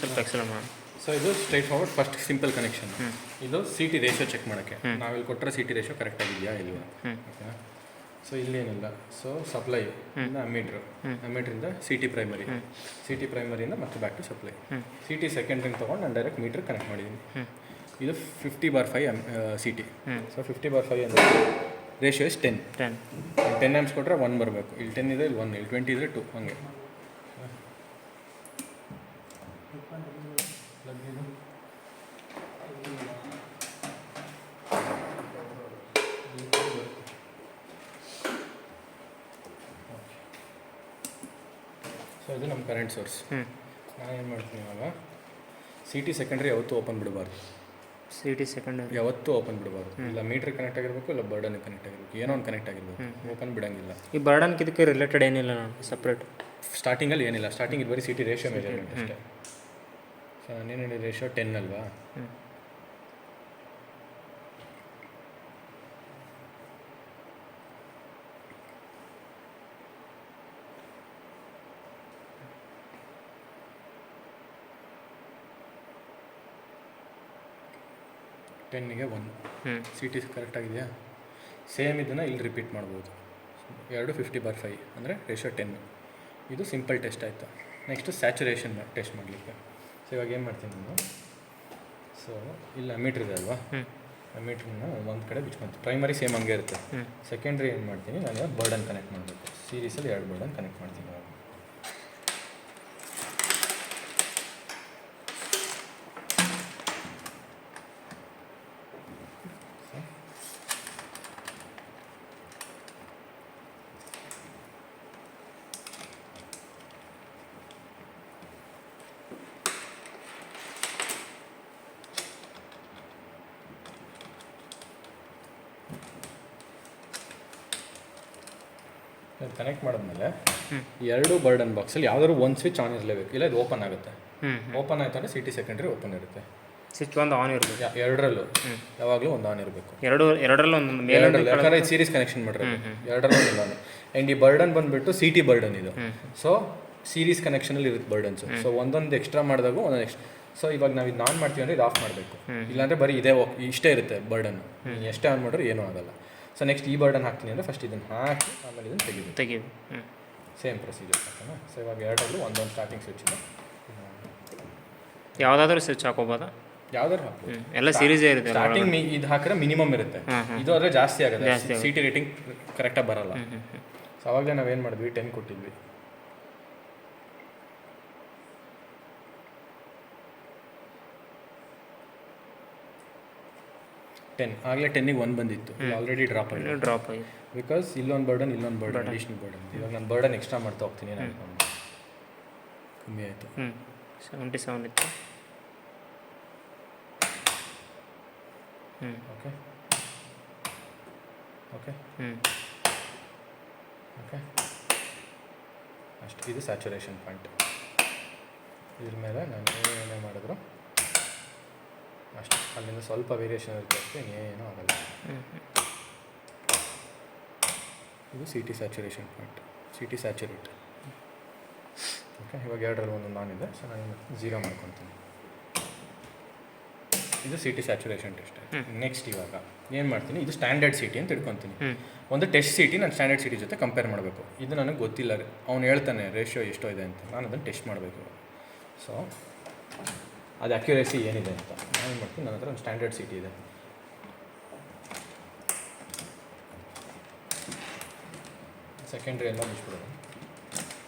ಸ್ವಲ್ಪ ಎಕ್ಸೆಲ್ ಮಾಡೋಣ. ಸೊ ಇದು straight forward first simple connection. ಇದು ಸಿ ಟಿ ರೇಷಿಯೋ ಚೆಕ್ ಮಾಡೋಕ್ಕೆ ನಾವಿಲ್ಲಿ ಕೊಟ್ಟರೆ ಸಿ ಟಿ ರೇಷಿಯೋ ಕರೆಕ್ಟಾಗಿದೆಯಾ ಇಲ್ವಾ. ಓಕೆನಾ. ಸೊ ಇಲ್ಲೇನಿಲ್ಲ. ಸೊ ಸಪ್ಲೈ ಇಂದ ಅಮ್ಮೀಟ್ರಿಂದ ಸಿ ಟಿ ಪ್ರೈಮರಿಯಿಂದ ಮತ್ತೆ back to supply. C T ಸೆಕೆಂಡ್ರಿಂದ ತೊಗೊಂಡು ನಾನು ಡೈರೆಕ್ಟ್ ಮೀಟ್ರ್ ಕನೆಕ್ಟ್ ಮಾಡಿದ್ದೀನಿ. ಇದು 50/5 ಸಿ ಟಿ. ಸೊ 50/5 ಅಂದರೆ ರೇಷಿಯೋ ಇಸ್ 10 ಆ್ಯಮ್ಸ್ ಕೊಟ್ಟರೆ 1 ಬರಬೇಕು. ಇಲ್ಲಿ 10 ಇದೆ, ಇಲ್ಲಿ 1, ಇಲ್ಲಿ 20 ಇದ್ದರೆ 2 ಹಂಗೆ. ಸೊ ಇದು ನಮ್ಮ ಕರೆಂಟ್ ಸೋರ್ಸ್. ನಾನು ಏನು ಮಾಡ್ತೀನಿ ಇವಾಗ, ಸಿ ಟಿ ಸೆಕೆಂಡ್ರಿ ಯಾವತ್ತೂ ಓಪನ್ ಬಿಡಬಾರ್ದು. ಸಿ ಟಿ ಸೆಕೆಂಡರಿ ಯಾವತ್ತೂ ಓಪನ್ ಬಿಡಬಾರ್ದು. ಇಲ್ಲ ಮೀಟ್ರ್ ಕನೆಕ್ಟ್ ಆಗಿರಬೇಕು, ಇಲ್ಲ ಬರ್ಡನ್ ಕನೆಕ್ಟ್ ಆಗಿರಬೇಕು, ಏನೋ ಒಂದು ಕನೆಕ್ಟ್ ಆಗಿರಬೇಕು. ಓಪನ್ ಬಿಡೋಂಗಿಲ್ಲ. ಈ ಬರ್ಡನ್ಗೆ ಇದಕ್ಕೆ ರಿಲೇಟೆಡ್ ಏನಿಲ್ಲ ನಾನು ಸಪ್ರೇಟ್. ಸ್ಟಾರ್ಟಿಂಗಲ್ಲಿ ಏನಿಲ್ಲ. ಸ್ಟಾರ್ಟಿಂಗ್ ಇದು ಬರೀ ಸಿ ಟಿ ರೇಷಿಯೋ ಮೆಜರ್ಮೆಂಟ್ ಅಷ್ಟೇ. ಸೊ ನಾನೇನು ರೇಷಿಯೋ 10 ಅಲ್ವಾ. ಟೆನ್ನಿಗೆ 1 ಸಿ ಟಿ ಕರೆಕ್ಟಾಗಿದೆಯಾ. ಸೇಮ್ ಇದನ್ನು ಇಲ್ಲಿ ರಿಪೀಟ್ ಮಾಡ್ಬೋದು. 2 50/5 ಅಂದರೆ ರೇಷಿಯೋ 10. ಇದು ಸಿಂಪಲ್ ಟೆಸ್ಟ್ ಆಯಿತು. ನೆಕ್ಸ್ಟು ಸ್ಯಾಚುರೇಷನ್ ಟೆಸ್ಟ್ ಮಾಡಲಿಕ್ಕೆ. ಸೊ ಇವಾಗ ಏನು ಮಾಡ್ತೀನಿ ನಾನು, ಸೊ ಇಲ್ಲಿ ಅಮ್ಮೀಟ್ರ್ ಇದೆ ಅಲ್ವಾ, ಅಮ್ಮೀಟ್ರನ್ನ ಒಂದು ಕಡೆ ಬಿಚ್ಕೊಂತೀನಿ. ಪ್ರೈಮರಿ ಸೇಮ್ ಹಂಗೆ ಇರುತ್ತೆ. ಸೆಕೆಂಡ್ರಿ ಏನು ಮಾಡ್ತೀನಿ, ನಾನು ಇವಾಗ ಬರ್ಡನ್ ಕನೆಕ್ಟ್ ಮಾಡಬೇಕು. ಸೀರೀಸಲ್ಲಿ 2 ಬರ್ಡನ್ ಕನೆಕ್ಟ್ ಮಾಡ್ತೀನಿ. ಕನೆಕ್ಟ್ ಮಾಡಿದ್ಮೇಲೆ 2 ಬರ್ಡನ್ ಬಾಕ್ಸಲ್ಲಿ ಯಾವ್ದಾದ್ರು ಒಂದು ಸ್ವಿಚ್ ಆನ್ ಇರಲೇಬೇಕು, ಇಲ್ಲ ಇದು ಓಪನ್ ಆಗುತ್ತೆ. ಓಪನ್ ಆಯ್ತು ಅಂದರೆ ಸಿ ಟಿ ಸೆಕೆಂಡ್ರಿ ಓಪನ್ ಇರುತ್ತೆ. ಸ್ವಿಚ್ ಒಂದು ಆನ್ ಇರಬೇಕು. ಎರಡರಲ್ಲೂ ಯಾವಾಗಲೂ ಒಂದು ಆನ್ ಇರಬೇಕು. ಎರಡರಲ್ಲೂ ಒಂದು ಮೇಲೆ, ಯಾಕಂದರೆ ಇದು ಸೀರೀಸ್ ಕನೆಕ್ಷನ್ ಮಾಡಿರೋದು. ಎರಡರಲ್ಲೂ ಒಂದು ಆನ್. ಆ್ಯಂಡ್ ಈ ಬರ್ಡನ್ ಬಂದುಬಿಟ್ಟು ಸಿ ಟಿ ಬರ್ಡನ್ ಇದು. ಸೊ ಸೀರೀಸ್ ಕನೆಕ್ಷನಲ್ಲಿ ಇರುತ್ತೆ ಬರ್ಡನ್ಸು. ಸೊ ಒಂದೊಂದು ಎಕ್ಸ್ಟ್ರಾ ಮಾಡಿದಾಗ ಒಂದೊಂದು ಎಕ್ಸ್ಟ್ರಾ. ಸೊ ಇವಾಗ ನಾವು ಇದು ಆನ್ ಮಾಡ್ತೀವಿ ಅಂದರೆ ಇದು ಆಫ್ ಮಾಡಬೇಕು. ಇಲ್ಲಾಂದರೆ ಬರೀ ಇಷ್ಟೇ ಇರುತ್ತೆ ಬರ್ಡನ್. ಎಷ್ಟೇ ಆನ್ ಮಾಡಿದ್ರೆ ಏನೂ ಆಗೋಲ್ಲ. ಸೊ ನೆಕ್ಸ್ಟ್ ಈ ಬರ್ಡನ್ ಹಾಕ್ತೀನಿ ಅಂದರೆ ಫಸ್ಟ್ ಇದನ್ನು ಹಾಕಿ ಆಮೇಲೆ ಇದನ್ನು ತೆಗೀವಿ. Same procedure. ಓಕೆನಾ. ಸೊ ಇವಾಗ ಎರಡರಲ್ಲೂ ಒಂದೊಂದು ಸ್ಟಾರ್ಟಿಂಗ್ ಸ್ವಿಚ್ ಇದೆ. ಯಾವುದಾದ್ರೂ ಸ್ವಿಚ್ ಹಾಕೋಬೋದಾ? ಯಾವ್ದಾದ್ರು ಹಾಕ್ಬೋದು. ಎಲ್ಲ ಸೀರೀಸೇ ಇರುತ್ತೆ. ಸ್ಟಾರ್ಟಿಂಗ್ ಇದು ಹಾಕಿದ್ರೆ ಮಿನಿಮಮ್ ಇರುತ್ತೆ. ಇದು ಆದರೆ ಜಾಸ್ತಿ ಆಗುತ್ತೆ. ಸಿ ಟಿ ರೇಟಿಂಗ್ ಕರೆಕ್ಟಾಗಿ ಬರಲ್ಲ. ಸೊ ಅವಾಗಲೇ ನಾವೇನು ಮಾಡಿದ್ವಿ, 10 ಕೊಟ್ಟಿದ್ವಿ. ಆಗಲೇ 10ಗೆ 1 ಬಂದಿತ್ತು. ಆಲ್ರೆಡಿ ಡ್ರಾಪ್ ಆಗಿದೆ. ಬಿಕಾಸ್ ಇಲ್ಲೊಂದು ಬರ್ಡನ್ ಅಡಿಷ್ನಲ್ ಬರ್ಡನ್. ಇವಾಗ ನಾನು ಬರ್ಡನ್ ಎಕ್ಸ್ಟ್ರಾ ಮಾಡ್ತಾ ಹೋಗ್ತೀನಿ. ಕಮ್ಮಿ ಆಯಿತು. 77 ಇತ್ತು. ಓಕೆ ಓಕೆ ಓಕೆ ಅಷ್ಟು. ಇದು ಸ್ಯಾಚುರೇಷನ್ ಪಾಯಿಂಟ್. ಇದ್ರ ಮೇಲೆ ನಾನು ಏನೇ ಮಾಡಿದ್ರು ಅಷ್ಟು. ಅಲ್ಲಿಂದ ಸ್ವಲ್ಪ ವೇರಿಯೇಷನ್ ಇರುತ್ತೆ ಅಷ್ಟೇ, ಏನೂ ಆಗಲ್ಲ. ಇದು C T saturation point, C T saturate. Okay. ಇವಾಗ ಎರಡರಲ್ಲಿ ಒಂದೊಂದು ಆನ್ ಇದೆ. ಸೊ ನಾನು 0 ಮಾಡ್ಕೊತೀನಿ. ಇದು C T saturation test. Next ಇವಾಗ ಏನು ಮಾಡ್ತೀನಿ, ಇದು ಸ್ಟ್ಯಾಂಡರ್ಡ್ ಸಿ ಟಿ ಅಂತ ಇಟ್ಕೊತೀನಿ. ಒಂದು ಟೆಸ್ಟ್ ಸಿ ಟಿ ನಾನು ಸ್ಟ್ಯಾಂಡರ್ಡ್ ಸಿ ಟಿ ಜೊತೆ ಕಂಪೇರ್ ಮಾಡಬೇಕು. ಇದು ನನಗೆ ಗೊತ್ತಿಲ್ಲ, ಅವ್ನು ಹೇಳ್ತಾನೆ ರೇಷಿಯೋ ಎಷ್ಟೋ ಇದೆ ಅಂತ. ನಾನು ಅದನ್ನು ಟೆಸ್ಟ್ ಮಾಡಬೇಕು. ಸೊ ಅದು ಅಕ್ಯುರೇಸಿ ಏನಿದೆ ಅಂತ ನಾನು ಏನು ಮಾಡ್ತೀನಿ, ನನ್ನ ಹತ್ರ ಒಂದು ಸ್ಟ್ಯಾಂಡರ್ಡ್ ಸಿ ಟಿ ಇದೆ. ಸೆಕೆಂಡ್ರಿ ಎಲ್ಲ ಮುಗಿಸ್ಬಿಡೋದು.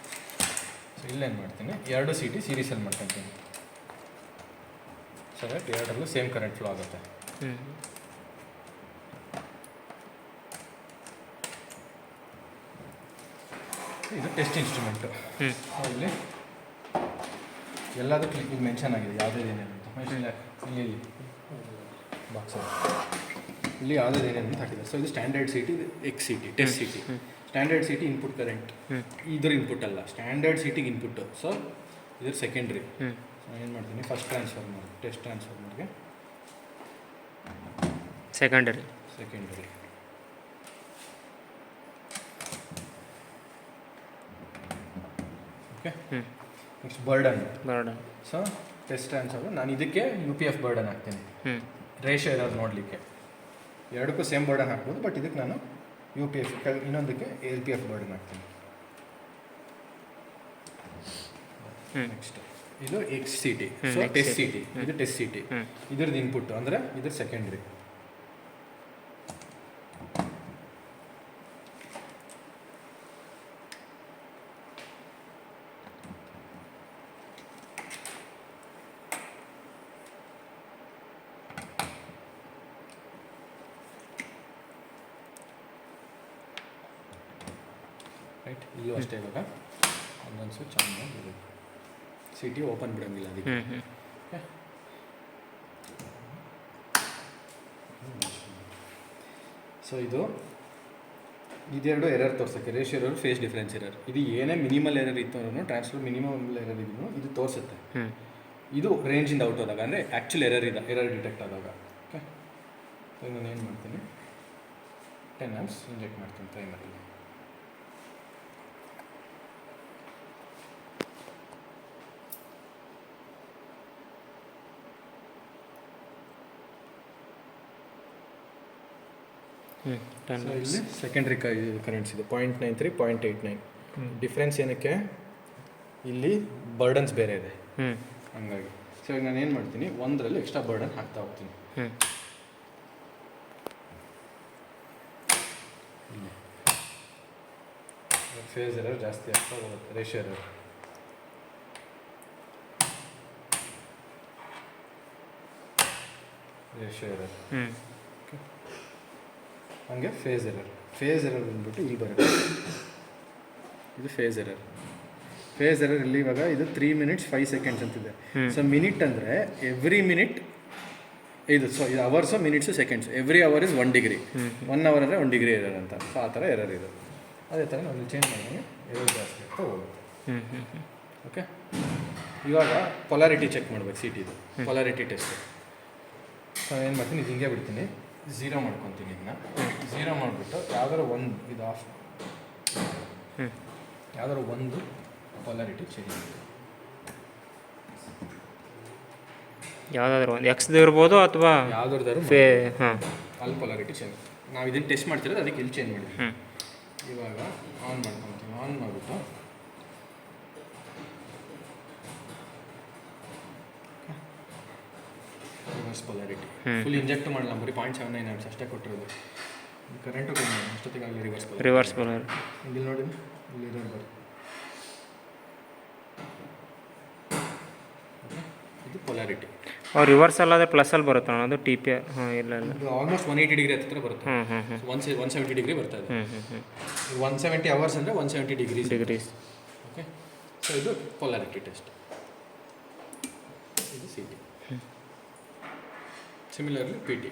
ಸೊ ಇಲ್ಲೇನು ಮಾಡ್ತೀನಿ, 2 ಸಿ ಟಿ ಸೀರೀಸಲ್ಲಿ ಮಾಡ್ಕೊತೀನಿ. ಸೊ ದಟ್ ಎರಡರಲ್ಲೂ ಸೇಮ್ ಕರೆಂಟ್ ಫ್ಲೋ ಆಗುತ್ತೆ. ಇದು ಟೆಸ್ಟ್ ಇನ್ಸ್ಟ್ರೂಮೆಂಟು. ಇಲ್ಲಿ ಎಲ್ಲದಕ್ಕೂ ಇಲ್ಲಿ ಮೆನ್ಷನ್ ಆಗಿದೆ ಯಾವುದೇನೇನು ಅಂತ. ಇಲ್ಲಿ ಬಾಕ್ಸ್ ಇಲ್ಲಿ ಯಾವುದೇನೇನು ಅಂತ ಹಾಕಿದೆ. ಸೊ ಇದು ಸ್ಟ್ಯಾಂಡರ್ಡ್ ಸಿ ಟಿ, ಇದು X C T, test C T. Standard C T input current, ಇದ್ರ ಇನ್ಪುಟ್ ಅಲ್ಲ, ಸ್ಟ್ಯಾಂಡರ್ಡ್ ಸಿ ಟಿಗೆ ಇನ್ಪುಟ್ಟು. ಸೊ ಇದ್ರ ಸೆಕೆಂಡ್ರಿ. ಸೊ ಏನು ಮಾಡ್ತೀನಿ, ಫಸ್ಟ್ ಟ್ರಾನ್ಸ್ಫಾರ್ಮರ್, ಟೆಸ್ಟ್ ಟ್ರಾನ್ಸ್ಫಾರ್ಮರ್ಗೆ secondary. Okay. Next burden. Burden. So test answer ನಾನು ಇದಕ್ಕೆ ಯು ಪಿ ಎಫ್ ಬರ್ಡನ್ ಹಾಕ್ತೀನಿ, ರೇಷಿಯೋ ಇರೋದು ನೋಡಲಿಕ್ಕೆ. ಎರಡಕ್ಕೂ ಸೇಮ್ ಬರ್ಡನ್ ಹಾಕ್ಬೋದು, ಬಟ್ ಇದಕ್ಕೆ ನಾನು ಯು ಪಿ ಎಫ್, ಇನ್ನೊಂದಕ್ಕೆ ಎಲ್ ಪಿ ಎಫ್ ಬರ್ಡನ್ ಹಾಕ್ತೀನಿ. ನೆಕ್ಸ್ಟ್ ಇದು X C T, so test C T, ಇದು ಟೆಸ್ಟ್ ಸಿ ಟಿ, ಇದ್ರದ್ದು ಇನ್ಪುಟ್ ಅಂದರೆ ಇದ್ರ ಸೆಕೆಂಡ್ರಿ. ರೈಟ್, ಇಲ್ಲೂ ಅಷ್ಟೇ. ಇವಾಗ ಒಂದೊಂದು ಸ್ವಿಚ್ ಆನ್ ಮಾಡಿಬಿಡಬೇಕು. ಸಿ ಟಿ ಓಪನ್ ಬಿಡೋಂಗಿಲ್ಲ ಅದಕ್ಕೆ. ಸೊ ಇದೆರಡು ಎರರ್ ತೋರ್ಸೋಕ್ಕೆ, ratio error, phase difference error. ಇದು ಏನೇ ಮಿನಿಮಲ್ ಎರರ್ ಇತ್ತು ಅಂದ್ರೂ, ಟ್ರಾನ್ಸ್ಫರ್ ಮಿನಿಮಮ್ ಎರರ್ ಇದ್ರೂ ಇದು ತೋರಿಸುತ್ತೆ. ಇದು ರೇಂಜಿಂದ ಔಟ್ ಹೋದಾಗ, ಅಂದರೆ ಆ್ಯಕ್ಚುಲ್ ಎರರ್ ಡಿಟೆಕ್ಟ್ ಆದಾಗ. ಓಕೆ, ಸೊ ನಾನು ಏನು ಮಾಡ್ತೀನಿ, 10 amps ಇಂಜೆಕ್ಟ್ ಮಾಡ್ತೀನಿ ಪ್ರೈಮರಲ್ಲಿ. ಸೊ ಇಲ್ಲಿ ಸೆಕೆಂಡ್ರಿ ಕರೆಂಟ್ಸ್ ಇದೆ 0.93, 0.89. ಡಿಫ್ರೆನ್ಸ್ ಏನಕ್ಕೆ, ಇಲ್ಲಿ ಬರ್ಡನ್ಸ್ ಬೇರೆ ಇದೆ, ಹಂಗಾಗಿ. ಸೊ ಈಗ ನಾನು ಏನು ಮಾಡ್ತೀನಿ, ಒಂದರಲ್ಲಿ ಎಕ್ಸ್ಟ್ರಾ ಬರ್ಡನ್ ಹಾಕ್ತಾ ಹೋಗ್ತೀನಿ. ಫೇಸ್ ಎರರ್ ಜಾಸ್ತಿ ಆಗ್ತಾ ಹೋಗುತ್ತೆ, ರೇಷಿಯೋ ಎರರ್. ಹಂಗೆ ಫೇಸ್ ಎರರ್ ಬಂದ್ಬಿಟ್ಟು ಇಲ್ಲಿ ಬರುತ್ತೆ, ಇದು ಫೇಸ್ ಎರರ್ ಇಲ್ಲಿ. ಇವಾಗ ಇದು 3 minutes 5 seconds ಅಂತಿದೆ. ಸೊ ಮಿನಿಟ್ ಅಂದರೆ ಎವ್ರಿ ಮಿನಿಟ್ ಇದು. ಸೊ ಇದು hours, minutes, seconds. Every hour is 1 degree, 1 hour ಅಂದರೆ 1 degree ಎರರ್ ಅಂತ. ಸೊ ಆ ಥರ ಎರರ್ ಇದು. ಅದೇ ಥರ ನಾವು ಚೇಂಜ್ ಮಾಡಿದಾಗ ಎರರ್ ಜಾಸ್ತಿ ಆಗ್ತಾ ಹೋಗುತ್ತೆ. ಓಕೆ, ಇವಾಗ ಪೊಲಾರಿಟಿ ಚೆಕ್ ಮಾಡ್ಬೇಕು, ಸಿ ಟಿದು ಪೊಲಾರಿಟಿ ಟೆಸ್ಟ್. ಸೊ ಏನು ಮಾಡ್ತೀನಿ, ಇದು ಹಿಂಗೆ ಬಿಡ್ತೀನಿ, 0 ಮಾಡ್ಕೊತೀನಿ. ಇದನ್ನ 0 ಮಾಡಿಬಿಟ್ಟು ಯಾವ್ದಾರು ಒಂದು ಇದು ಆಫ್, ಯಾವ್ದಾರು ಒಂದು ಪೊಲಾರಿಟಿ ಚೇಂಜ್ ಮಾಡಿ. ಯಾವುದಾದ್ರು ಒಂದು ಎಕ್ಸ್ದು ಇರ್ಬೋದು ಅಥವಾ ಯಾವ್ದಾದ್ರು ಅಲ್ಲಿ ಪೊಲಾರಿಟಿ ಚೇಂಜ್. ನಾವು ಇದನ್ನು ಟೆಸ್ಟ್ ಮಾಡ್ತಿರೋದು, ಅದಕ್ಕೆ ಇಲ್ಲಿ ಚೇಂಜ್ ಮಾಡಿದ್ವಿ. ಇವಾಗ ಆನ್ ಮಾಡ್ಕೊತೀವಿ. ಆನ್ ಮಾಡಿಬಿಟ್ಟು ರಿವರ್ಸ್ ಪೊಲಾರಿಟಿ ಫುಲ್ ಇಂಜೆಕ್ಟ್ ಮಾಡಲ್ಲ, ಬರೀ 0.79 amps ಅಷ್ಟೇ ಕೊಟ್ಟಿರೋದು. ಕರೆಂಟು ಕಮ್ಮಿ, ಅಷ್ಟೊತ್ತಿಗಾಗಲಿ ರಿವರ್ಸ್ ಪೊಲಾರಿಟಿ. ಇಲ್ಲಿ ನೋಡಿ, ಇಲ್ಲಿ ಇರೋದು ಬರುತ್ತೆ. ಇದು ಪೊಲಾರಿಟಿ. ರಿವರ್ಸ್ ಅಲ್ಲಾದರೆ ಪ್ಲಸ್ಸಲ್ಲಿ ಬರುತ್ತೆ ಅದು ಟಿ ಪಿ ಆರ್. ಇಲ್ಲ ಇದು ಆಲ್ಮೋಸ್ಟ್ 180 degree ಹತ್ತಿರ ಬರುತ್ತೆ. 170 degree ಬರ್ತಾ ಇದೆ. 170 hours ಅಂದರೆ 170 degrees. ಓಕೆ, ಸೊ ಇದು ಪೊಲಾರಿಟಿ ಟೆಸ್ಟ್. ಇದು C T. Similarly P T.